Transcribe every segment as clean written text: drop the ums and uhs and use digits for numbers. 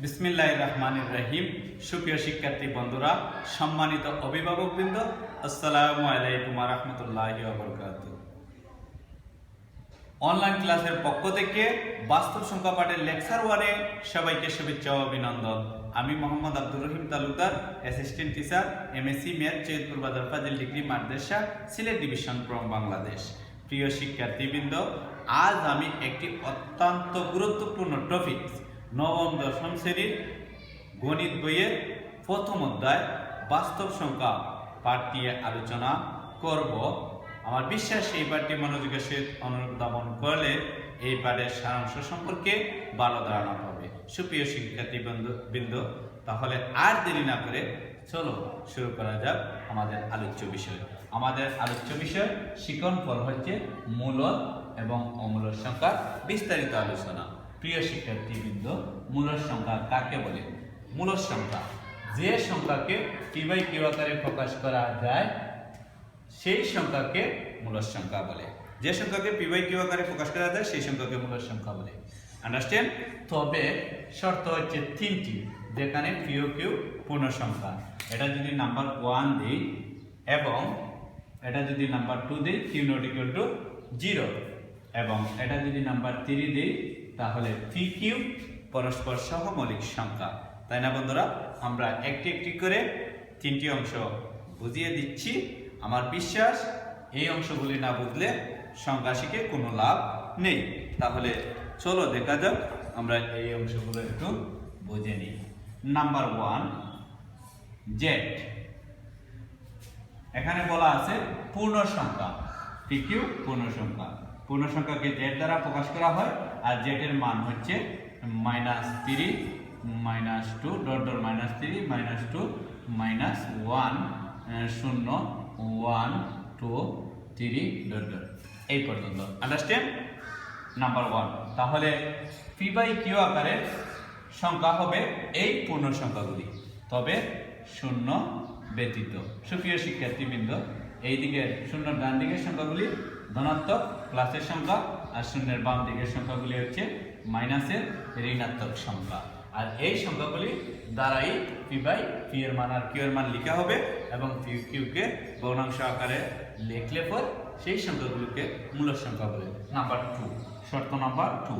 বিসমিল্লাহির রহমানির রহিম। সুপ্রিয় শিক্ষার্থী বন্ধুরা, সম্মানিত অভিভাবকবৃন্দ, আসসালামু আলাইকুম ওয়া রাহমাতুল্লাহি ওয়া বারাকাতুহু। অনলাইন ক্লাসের পক্ষ থেকে বাস্তব সংখ্যা পাঠের লেকচার 1-এ সবাইকে শুভেচ্ছা ও অভিনন্দন। আমি Mohammad Abdur Rahim Talukdar, assistant teacher, MSc math, Saidpur Bazar Fazil degree Madrasa, Sylhet division from Bangladesh. প্রিয় শিক্ষার্থীবৃন্দ, আজ আমি একটি অত্যন্ত গুরুত্বপূর্ণ টপিক, নবম দশম শ্রেণীর গণিত বইয়ের প্রথম অধ্যায় বাস্তব সংখ্যা পাঠ নিয়ে আলোচনা করব। আমার বিশ্বাস এই পাঠটি মনোযোগের সহিত অনুধাবন করলে এই পাঠের সারাংশ সম্পর্কে ভালো ধারণা পাবে। সুপ্রিয় শিক্ষার্থী বৃন্দ, তাহলে আর দেরি না করে চলো শুরু করা যাক আমাদের আলোচ্য বিষয়। আমাদের আলোচ্য বিষয় শিকন ফল হচ্ছে মূলদ এবং অমূলদ সংখ্যার বিস্তারিত আলোচনা। প্রিয় শিক্ষার্থীবৃন্দ, মূলদ সংখ্যা কাকে বলে? মূলদ সংখ্যা যে সংখ্যাকে p/q আকারে প্রকাশ করা যায় সেই সংখ্যাকে মূলদ সংখ্যা বলে। যে সংখ্যাকে p/q আকারে প্রকাশ করা যায় সেই সংখ্যাকে মূলদ সংখ্যা বলে। আন্ডারস্ট্যান্ড? তবে শর্ত হচ্ছে তিনটি, যেখানে p ও q পূর্ণ সংখ্যা। এটা যদি নাম্বার 1 দিই এবং এটা যদি নাম্বার 2 দিই, q not equal to 0, এবং এটা যদি নাম্বার 3 দিই তাহলে pq পরস্পর সহমৌলিক সংখ্যা। তাই না বন্ধুরা? আমরা একটি একটি করে তিনটি অংশ বুঝিয়ে দিচ্ছি। আমার বিশ্বাস এই অংশগুলি না বুঝলে সংখ্যা শিখে কোনো লাভ নেই। তাহলে চলো দেখা যাক আমরা এই অংশগুলো একটু বুঝে নিই। Number 1, Z. এখানে বলা আছে পূর্ণ সংখ্যা, pq পূর্ণ সংখ্যা। পূর্ণ সংখ্যাকে জেড দ্বারা প্রকাশ করা হয়, আর জেড এর মান হচ্ছে -3 -2 -3 -2 -1 0 1 2 3 এই পর্যন্ত। আন্ডারস্ট্যান্ড? নাম্বার 1। তাহলে p/q আকারের সংখ্যা হবে এই পূর্ণ সংখ্যাগুলি, তবে শূন্য ব্যতীত। সুপ্রিয় শিক্ষার্থীবৃন্দ, এই দিকের শূন্যর ডান দিকের সংখ্যাগুলি ধনাত্মক প্লাসের সংখ্যা, আর শূন্যের বাম দিকের সংখ্যাগুলি হচ্ছে মাইনাসের ঋণাত্মক সংখ্যা। আর এই সংখ্যাগুলি দ্বারাই p/q এর মান আর q এর মান লেখা হবে, এবং p/q কে ভগ্নাংশ আকারে লিখলে পর সেই সংখ্যাগুলোকে মূলদ সংখ্যা বলে। নাম্বার 2, শর্ত নাম্বার 2,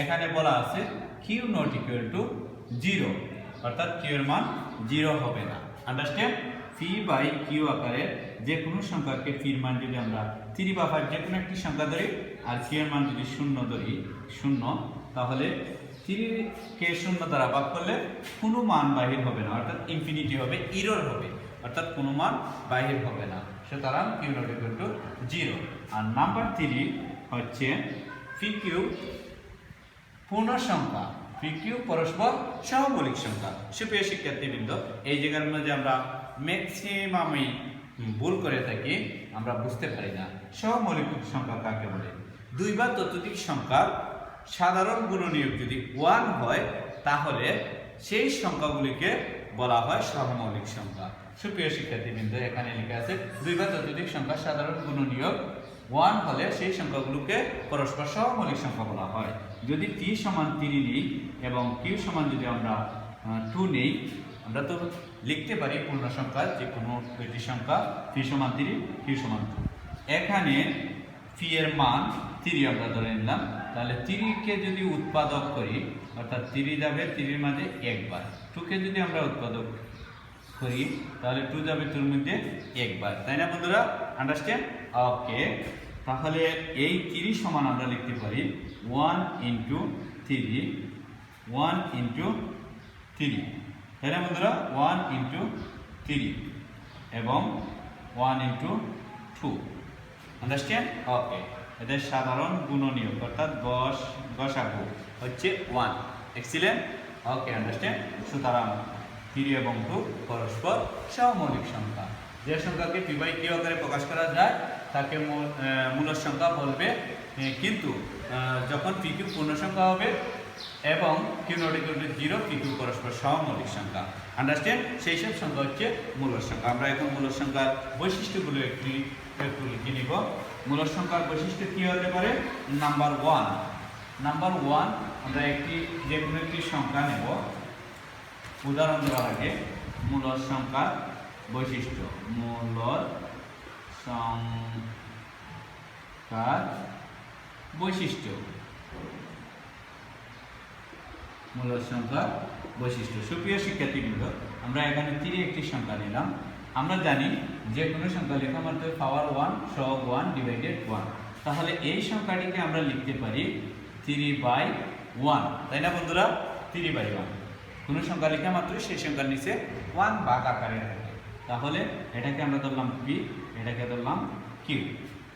এখানে বলা আছে q not equal to 0, অর্থাৎ q এর মান 0 হবে না। আন্ডারস্ট্যান্ড? p/q আকারে যে কোনো সংখ্যাকে p এর মান যদি আমরা 3 বা 5 যে কোনো একটি সংখ্যা ধরি, আর q এর মান যদি 0 ধরি, 0, তাহলে 3 কে 0 দ্বারা ভাগ করলে কোনো মান বাহির হবে না, অর্থাৎ ইনফিনিটি হবে, এরর হবে, অর্থাৎ কোনো মান বাহির হবে না। সুতরাং q not equal to 0। আর নাম্বার 3 হচ্ছে pq পূর্ণ সংখ্যা, pq পরস্পর সহমৌলিক সংখ্যা। সুপ্রিয় শিক্ষার্থীবৃন্দ, এই জায়গার মধ্যে আমরা ম্যাক্সিমামই ভুল করে থাকি, আমরা বুঝতে পারি না সহমৌলিক সংখ্যা কাকে বলে। 2 বা ততোধিক সংখ্যার সাধারণ গুণনীয়ক যদি 1 হয়, তাহলে সেই সংখ্যাগুলিকে বলা হয় সহমৌলিক সংখ্যা। সুপ্রিয় শিক্ষার্থীবৃন্দ, এখানে লেখা আছে 2 বা ততোধিক সংখ্যার সাধারণ গুণনীয়ক 1 হলে সেই সংখ্যাগুলোকে পরস্পর সহমৌলিক সংখ্যা বলা হয়। যদি t সমান 3 নিই এবং q সমান যদি আমরা 2 নেই, আমরা তো লিখতে পারি পূর্ণ সংখ্যা যে কোনো দুইটি সংখ্যা p সমান 3 q সমান 2। এখানে p এর মান 3 আমরা ধরে নিলাম, তাহলে 3 কে যদি উৎপাদক করি, অর্থাৎ 3 যাবে 3 এর মাঝে একবার, 2 কে যদি আমরা উৎপাদক করি তাহলে 2 যাবে 2 এর মধ্যে একবার। তাই না বন্ধুরা? আন্ডারস্ট্যান্ড? ওকে। তাহলে এই 3 সমান আমরা লিখতে পারি 1 × 3, 1 × 3, তাই না বন্ধুরা? 1 × 3 এবং 1 × 2। আন্ডারস্ট্যান্ড? ওকে। এদের সাধারণ গুণনীয়ক অর্থাৎ গসাগু হচ্ছে 1। এক্সিলেন্ট। ওকে, আন্ডারস্ট্যান্ড? সুতরাং 3 এবং 2 পরস্পর সহমৌলিক সংখ্যা। যে সংখ্যাকে p/q আকারে প্রকাশ করা যায় তাকে মূলদ সংখ্যা বলবে, কিন্তু যখন pq পূর্ণ সংখ্যা হবে এবং q not equal to 0, pq পরস্পর সহমৌলিক সংখ্যা। আন্ডারস্ট্যান্ড? সেই সব সংখ্যা হচ্ছে মূলদ সংখ্যা। আমরা এখন মূলদ সংখ্যার বৈশিষ্ট্যগুলো একটু লিখে নিব। মূলদ সংখ্যার বৈশিষ্ট্য কি হতে পারে? নাম্বার ওয়ান, আমরা যে কোনো একটি সংখ্যা নেব। উদাহরণ দেওয়ার আগে মূলদ সংখ্যার বৈশিষ্ট্য, মূলদ সংখ্যার বৈশিষ্ট্য, মূলদ সংখ্যার বৈশিষ্ট্য। সুপ্রিয় শিক্ষার্থীবৃন্দ, আমরা এখানে 3 একটি সংখ্যা নিলাম। আমরা জানি যে কোনো সংখ্যা লেখা মাত্র পাওয়ার 1 সহগ 1 ডিভাইডেড 1। তাহলে এই সংখ্যাটিকে আমরা লিখতে পারি 3/1, তাই না বন্ধুরা? 3/1 কোনো সংখ্যা লেখা মাত্র সেই সংখ্যার নিচে 1 ভাগ আকারে থাকে। তাহলে এটাকে আমরা ধরলাম p, এটাকে ধরলাম q।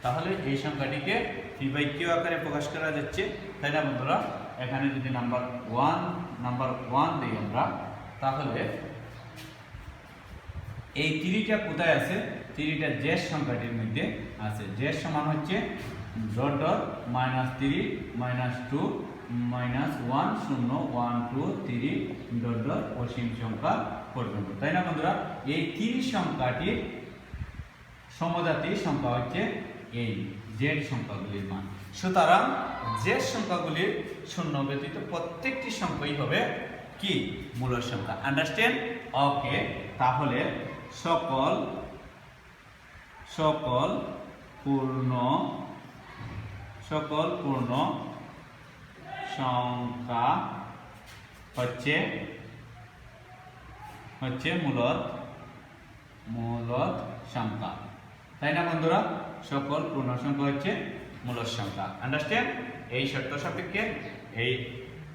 তাহলে এই সংখ্যাটিকে p/q আকারে প্রকাশ করা যাচ্ছে, তাই না বন্ধুরা? এখানে যদি নাম্বার 1 দিই আমরা, তাহলে এই 3টা কোথায় আছে? 3টা জেড সংখ্যাটির মধ্যে আছে। জেড সমান হচ্ছে ডট ডট -3 -2 -1 0 1 2 3 ডট ডট অসীম সংখ্যা পর্যন্ত, তাই না বন্ধুরা? এই 3 সংখ্যাটির সমজাতি সংখ্যা হচ্ছে এই জেড সংখ্যাগুলির মান। সুতরাং জেড সংখ্যাগুলির শূন্য ব্যতীত প্রত্যেকটি সংখ্যাই হবে কি? মূলদ সংখ্যা। আন্ডারস্ট্যান্ড? ওকে। তাহলে সকল পূর্ণ সংখ্যা হচ্ছে মূলদ সংখ্যা, তাই না বন্ধুরা? সকল পূর্ণ সংখ্যা হচ্ছে মূলদ সংখ্যা। আন্ডারস্ট্যান্ড? এই শর্ত সাপেক্ষে, এই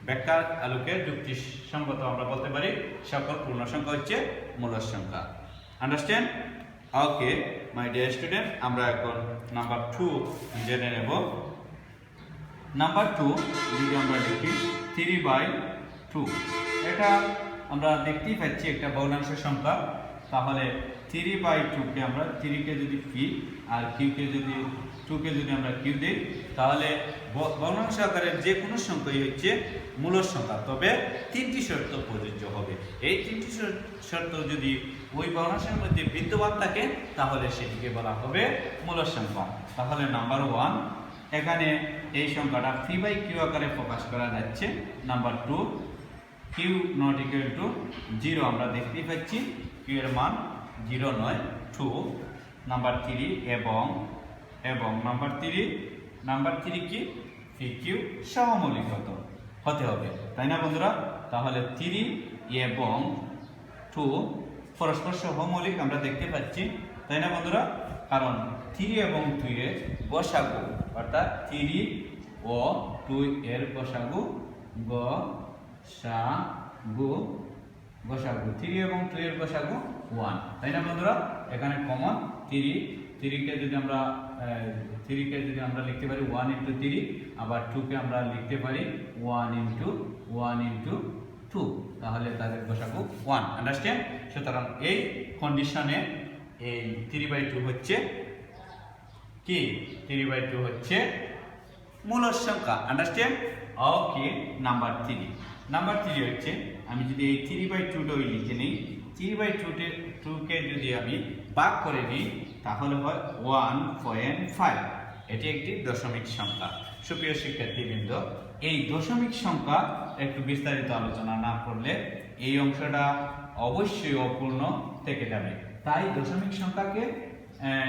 ব্যাখ্যার আলোকে যুক্তিসঙ্গত আমরা বলতে পারি সকল পূর্ণ সংখ্যা হচ্ছে মূলদ সংখ্যা। আন্ডারস্ট্যান্ড? ওকে মাই ডিয়ার স্টুডেন্ট, আমরা এখন নাম্বার 2 জেনে নেব। নাম্বার 2 যদি আমরা লিখি 3/2, এটা আমরা দেখতেই পাচ্ছি একটা ভগ্নাংশ সংখ্যা। তাহলে 3/2 কে আমরা 3 কে যদি p আর q কে যদি 2 কে যদি আমরা q দিই, তাহলে ভগ্নাংশ আকারের যে কোনো সংখ্যাই হচ্ছে মূলদ সংখ্যা। তবে 3টি শর্ত প্রযোজ্য হবে। এই 3টি শর্ত যদি ওই ভগ্নাংশের মধ্যে বিদ্যমান থাকে, তাহলে সেটিকে বলা হবে মূলদ সংখ্যা। তাহলে নাম্বার 1, এখানে এই সংখ্যাটা p/q আকারে প্রকাশ করা যাচ্ছে। Number 2, q not equal to 0, আমরা দেখতেই পাচ্ছি q এর মান 0 নয় 2। নাম্বার 3 এবং নাম্বার 3 কি? pq সহমৌলিক হতে হবে, তাই না বন্ধুরা? তাহলে 3 এবং 2 পরস্পর সহমৌলিক আমরা দেখতে পাচ্ছি, তাই না বন্ধুরা? কারণ 3 এবং 2 এর গসাগু, অর্থাৎ 3 ও 2 এর গসাগু 3 এবং 2 এর গসাগু 1, তাই না বন্ধুরা? এখানে কমন 3 কে যদি আমরা লিখতে পারি 1 × 3, আবার 2 কে আমরা লিখতে পারি 1 × 2, তাহলে তাদের গসাগু 1। আন্ডারস্ট্যান্ড? সুতরাং এই কন্ডিশনে এই 3/2 হচ্ছে কি? 3/2 হচ্ছে মূলদ সংখ্যা। আন্ডারস্ট্যান্ড? ওকে। নাম্বার 3 হচ্ছে, আমি যদি এই 3/2 লিখে নিই, 3/2 কে যদি আমি ভাগ করে নিই, তাহলে হয় 1.5। এটি একটি দশমিক সংখ্যা। সুপ্রিয় শিক্ষার্থীবৃন্দ, এই দশমিক সংখ্যা একটু বিস্তারিত আলোচনা না করলে এই অংশটা অবশ্যই অপূর্ণ থেকে যাবে। তাই দশমিক সংখ্যাকে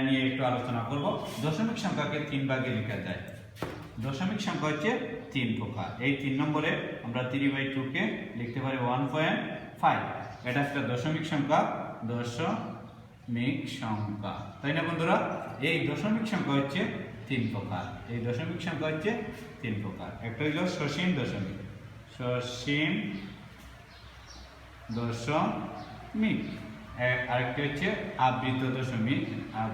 নিয়ে একটু আলোচনা করব। দশমিক সংখ্যাকে 3 ভাগে লেখা যায়। দশমিক সংখ্যা হচ্ছে 3 প্রকার। এই 3 নম্বরে আমরা 3/2 কে লিখতে পারি 1.5। এটা একটা দশমিক সংখ্যা, তাই না বন্ধুরা? এই দশমিক সংখ্যা হচ্ছে 3 প্রকার। একটা হলো সসীম দশমিক, আরেকটা হচ্ছে আবৃত দশমিক, আর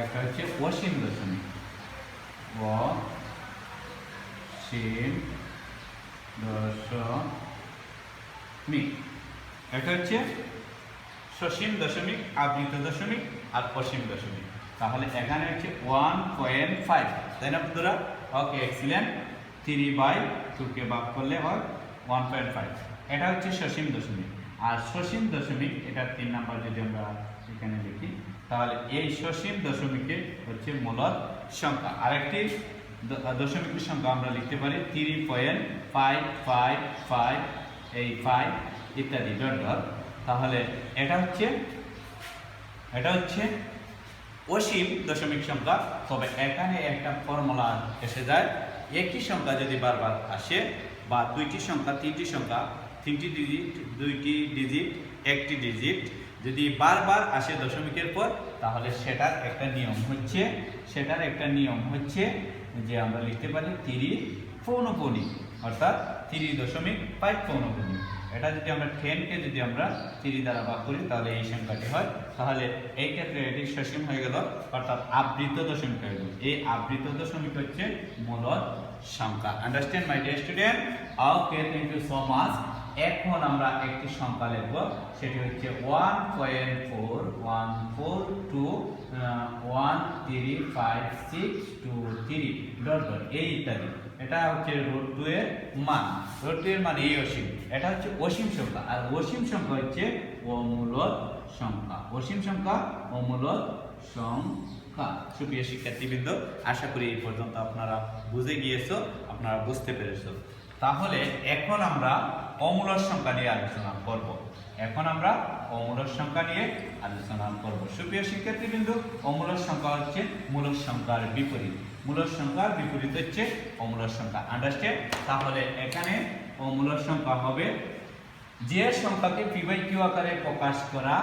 একটা হচ্ছে অসীম দশমিক, এটা হচ্ছে সসীম দশমিক, আবৃত দশমিক আর অসীম দশমিক। তাহলে এখানে হচ্ছে 1.5 তাই না বন্ধুরা? ওকে এক্সিলেন্ট। 3/2 কে ভাগ করলে হয় 1.5। এটা হচ্ছে সসীম দশমিক। আর সসীম দশমিক এটা 3 নাম্বার যদি আমরা এখানে লিখি তাহলে এই সসীম দশমিকে হচ্ছে মূলদ সংখ্যা। আরেকটি দশমিকের সংখ্যা আমরা লিখতে পারি 3.55585 ইত্যাদি ডট ডট। তাহলে এটা হচ্ছে অসীম দশমিক সংখ্যা। তবে এখানে একটা ফর্মুলা এসে যায়, একই সংখ্যা যদি বারবার আসে বা দুইটি সংখ্যা, তিনটি সংখ্যা, তিনটি ডিজিট, দুইটি ডিজিট, একটি ডিজিট যদি বারবার আসে দশমিকের পর, তাহলে সেটার একটা নিয়ম হচ্ছে যে আমরা লিখতে পারি 3 পৌনঃপুনি, অর্থাৎ 3.5 পৌনঃপুনি। এটা যদি আমরা 10 কে যদি আমরা 3 দ্বারা ভাগ করি তাহলে এই সংখ্যাটি হয়। তাহলে এই ক্ষেত্রে এটি সসীম হয়ে গেল, অর্থাৎ আবৃত দশমিক হয়ে গেল। এই আবৃত দশমিক হচ্ছে মূলদ সংখ্যা। Understand my dear student? Okay, thank you so much. এখন আমরা একটি সংখ্যা লিখব, সেটি হচ্ছে 1.414213563 ডট ডট এই ইত্যাদি। এটা হচ্ছে √2 এর মান। √2 এর মান এই অসীম। এটা হচ্ছে অসীম সংখ্যা। আর অসীম সংখ্যা হচ্ছে অমূলদ সংখ্যা। অসীম সংখ্যা অমূলদ সংখ্যা। সুপ্রিয় শিক্ষার্থীবৃন্দ, আশা করি এই পর্যন্ত আপনারা বুঝে গিয়েছো, আপনারা বুঝতে পেরেছো। তাহলে এখন আমরা অমূলদ সংখ্যা নিয়ে আলোচনা করব। সুপ্রিয় শিক্ষার্থীবৃন্দ, অমূলদ সংখ্যা হচ্ছে মূলদ সংখ্যার বিপরীত। মূলদ সংখ্যার বিপরীত হচ্ছে অমূলদ সংখ্যা। আন্ডারস্ট্যান্ড? তাহলে এখানে অমূলদ সংখ্যা হবে যে সংখ্যাকে p/q আকারে প্রকাশ করা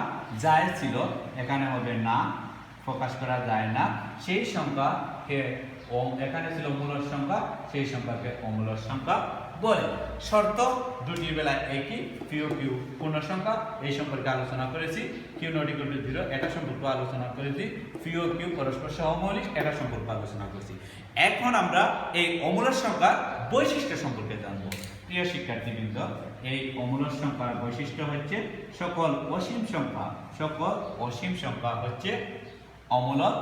যায় ছিল, এখানে হবে না, প্রকাশ করা যায় না। সেই সংখ্যাকে এখানে ছিল মূলদ সংখ্যা, সেই সংখ্যাকে অমূলদ সংখ্যা বলে। শর্ত দুটির বেলায় একই। p/q পূর্ণ সংখ্যা, এই সম্পর্কে আলোচনা করেছি। q ≠ 0 এটা সম্পর্কে আলোচনা করেছি। p/q পরস্পর সহমৌলিক, এটা সম্পর্কে আলোচনা করেছি। এখন আমরা এই অমূলদ সংখ্যার বৈশিষ্ট্য সম্পর্কে জানব। প্রিয় শিক্ষার্থীবৃন্দ, এই অমূলদ সংখ্যার বৈশিষ্ট্য হচ্ছে সকল অসীম সংখ্যা হচ্ছে অমূলদ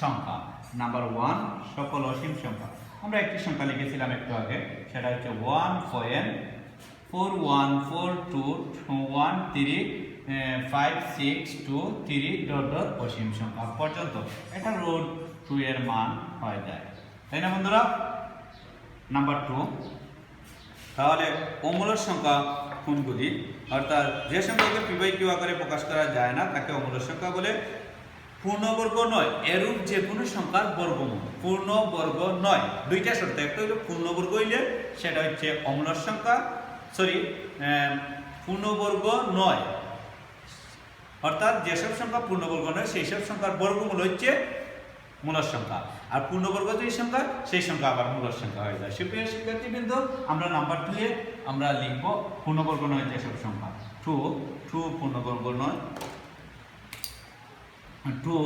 সংখ্যা। নাম্বার 1, সকল অসীম সংখ্যা। আমরা একটি সংখ্যা লিখেছিলাম একটু আগে, সেটা হচ্ছে 1.414213563 ডট ডট অসীম সংখ্যা পর্যন্ত। এটা √2 এর মান হয়ে যায়, তাই না বন্ধুরা? নাম্বার 2, তাহলে অমূলদ সংখ্যা কোনগুলি? অর্থাৎ যে সংখ্যাকে p/q আকারে প্রকাশ করা যায় না তাকে অমূলদ সংখ্যা বলে। পূর্ণবর্গ নয় এরূপ যে কোনো সংখ্যার বর্গমূল। পূর্ণবর্গ নয়, দুইটা শর্ত। একটা হলো পূর্ণবর্গ হইলে সেটা হচ্ছে অমূলদ সংখ্যা, পূর্ণবর্গ নয়, অর্থাৎ যেসব সংখ্যা পূর্ণবর্গ নয় সেই সব সংখ্যার বর্গমূল হচ্ছে মূলদ সংখ্যা। আর পূর্ণবর্গ যে সংখ্যা, সেই সংখ্যা আবার মূলদ সংখ্যা হয়ে যায়। সুপ্রিয় শিক্ষার্থীবৃন্দ, আমরা নাম্বার 2 এ আমরা লিখব পূর্ণবর্গ নয় যেসব সংখ্যা। 2 পূর্ণবর্গ নয়। 2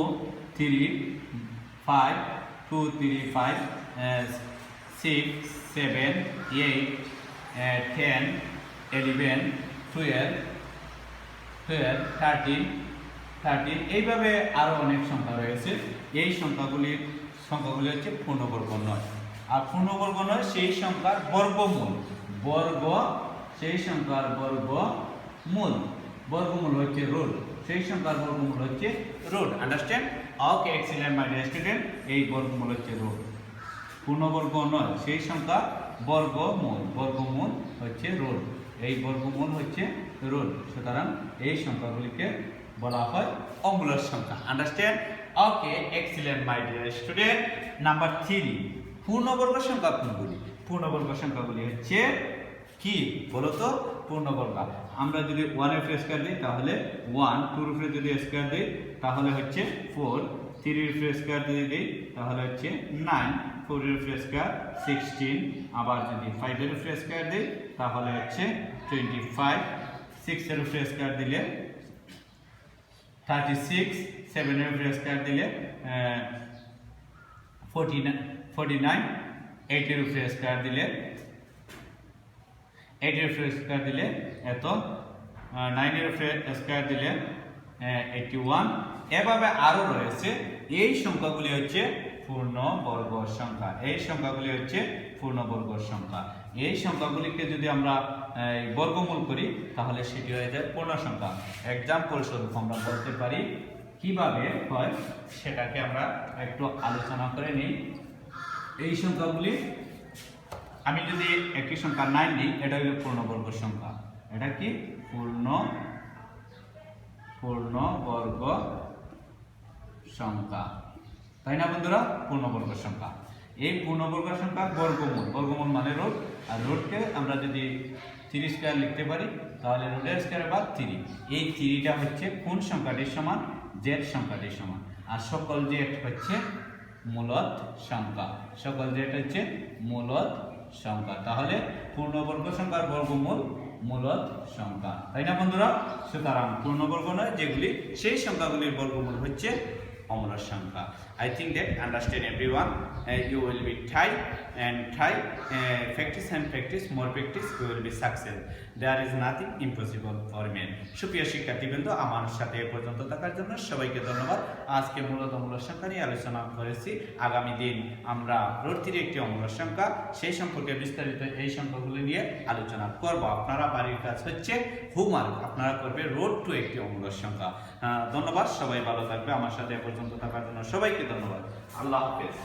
3 5 2 3 5 6 7 8 10 11 12 13 এইভাবে আরো অনেক সংখ্যা রয়েছে। এই সংখ্যাগুলি হচ্ছে পূর্ণবর্গ নয়। আর পূর্ণবর্গ নয় সেই সংখ্যার বর্গমূল। সেই সংখ্যার বর্গমূল হচ্ছে রুট। সেই সংখ্যার বর্গমূল হচ্ছে root. Understand? Okay, excellent my dear student. এই বর্গমূল হচ্ছে রুট। পূর্ণবর্গ নয় সেই সংখ্যা বর্গমূল হচ্ছে রুট। এই বর্গমূল হচ্ছে রুট। সুতরাং এই সংখ্যাগুলিকে বলা হয় অমূলদ সংখ্যা। Understand? Okay, excellent my dear student. Number 3, পূর্ণবর্গ সংখ্যা কোনগুলি? পূর্ণবর্গ সংখ্যাগুলি হচ্ছে কি বলো তো? পূর্ণবর্গ আমরা যদি 1 এর স্কয়ার দিই তাহলে 1, 2 এর উপরে যদি স্কয়ার দিই তাহলে হচ্ছে 4, 3 এর উপরে স্কয়ার দিয়ে দিই তাহলে হচ্ছে 9, 4 এর উপরে স্কয়ার 16, আবার যদি 5 এর উপরে স্কয়ার দিই তাহলে হচ্ছে 25, 6 এর উপরে স্কয়ার দিলে 36, 7 এর উপরে স্কয়ার দিলে 49, 8 এর উপরে স্কয়ার দিলে 8 এর উপরে স্কয়ার দিলে এত, 9 এর উপরে স্কয়ার দিলে 81। এভাবে আরো রয়েছে। এই সংখ্যাগুলি হচ্ছে পূর্ণবর্গ সংখ্যা। এই সংখ্যাগুলি হচ্ছে পূর্ণবর্গ সংখ্যা। এই সংখ্যাগুলিকে যদি আমরা বর্গমূল করি তাহলে সেটি হয়ে যায় পূর্ণ সংখ্যা। এক্সাম্পল স্বরূপ আমরা বলতে পারি কিভাবে হয় সেটাকে আমরা একটু আলোচনা করে নিই। এই সংখ্যাগুলি আমি যদি একটি সংখ্যা 9 দিই, এটা হলো পূর্ণবর্গ সংখ্যা। এটা কি পূর্ণবর্গ সংখ্যা, তাই না বন্ধুরা? পূর্ণবর্গ সংখ্যা। এই পূর্ণবর্গ সংখ্যা বর্গমূল মানে রুট, আর রুটকে আমরা যদি 3 স্কয়ার লিখতে পারি তাহলে রুটের স্কয়ার বা 3। এই 3টা হচ্ছে কোন সংখ্যাটির সমান? জেড সংখ্যাটির সমান। আর সকল জেড হচ্ছে মূলদ সংখ্যা, সকল জেড হচ্ছে মূলদ সংখ্যা। তাহলে পূর্ণবর্গ সংখ্যার বর্গমূল মূলদ সংখ্যা, তাই না বন্ধুরা? সুতরাং পূর্ণবর্গ নয় যেগুলি, সেই সংখ্যাগুলির বর্গমূল হচ্ছে অমূলদ সংখ্যা। I think that understand everyone. You will be try practice and practice, more practice, you will be success. There is nothing impossible for men. সুপ্রিয় শিক্ষার্থীবৃন্দ, আমার সাথে এ পর্যন্ত থাকার জন্য সবাইকে ধন্যবাদ। আজকে মূলত অমূলদ সংখ্যা নিয়ে আলোচনা করেছি। আগামী দিন আমরা রুট 3 একটি অমূলদ সংখ্যা, সেই সম্পর্কে বিস্তারিত এই সংখ্যাগুলি নিয়ে আলোচনা করব। আপনারা বাড়ির কাজ হচ্ছে হোমওয়ার্ক, আপনারা করবে রুট 2 একটি অমূলদ সংখ্যা। ধন্যবাদ, সবাই ভালো থাকবে। আমার সাথে এ পর্যন্ত থাকার জন্য সবাইকে ধন্যবাদ। আল্লাহ হাফেজ।